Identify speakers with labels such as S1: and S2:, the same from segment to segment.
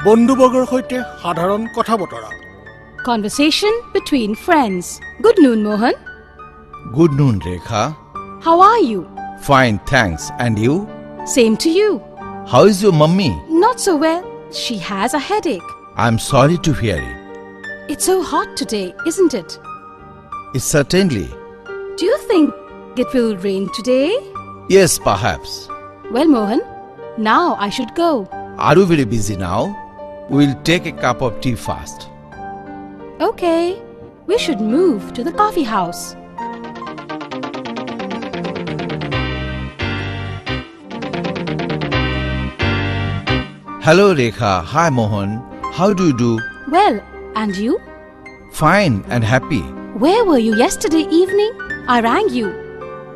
S1: বন্ধুবৰ্গৰ সৈতে সাধাৰণ কথা বতৰা
S2: Conversation between friends. Good noon, Mohan.
S3: Good noon, Rekha.
S2: How are you?
S3: Fine, thanks. And you?
S2: Same to you.
S3: How is your mummy?
S2: Not so well. She has a headache.
S3: I'm sorry to hear it.
S2: It's so hot today, isn't it?
S3: It's certainly.
S2: Do you think it will rain today?
S3: Yes, perhaps.
S2: Well, Mohan, now I should go.
S3: Are you very busy now? We'll take a cup of tea first.
S2: Okay, we should move to the coffee house.
S3: Hello, Rekha. Hi, Mohan. How do you do?
S2: Well, and you?
S3: Fine and happy.
S2: Where were you yesterday evening? I rang you.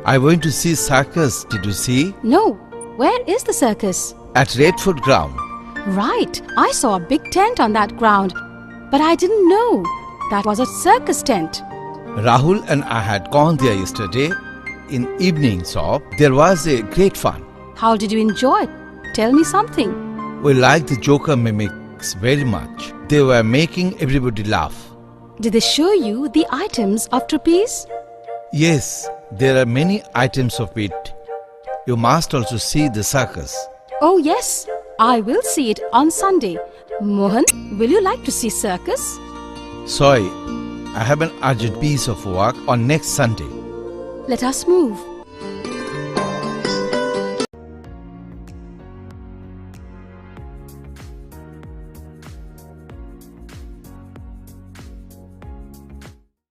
S3: I went to see circus. Did you see?
S2: No. Where is the circus?
S3: At Redford Ground.
S2: Right. I saw a big tent on that ground. But I didn't know that was a circus tent.
S3: Rahul and I had gone there yesterday. In evening shop, there was a great fun.
S2: How did you enjoy it? Tell me something.
S3: We liked the Joker mimics very much. They were making everybody laugh.
S2: Did they show you the items of trapeze?
S3: Yes, there are many items of it. You must also see the circus.
S2: Oh yes, I will see it on Sunday. Mohan, will you like to see circus?
S3: Sorry, I have an urgent piece of work on next Sunday.
S2: Let us move.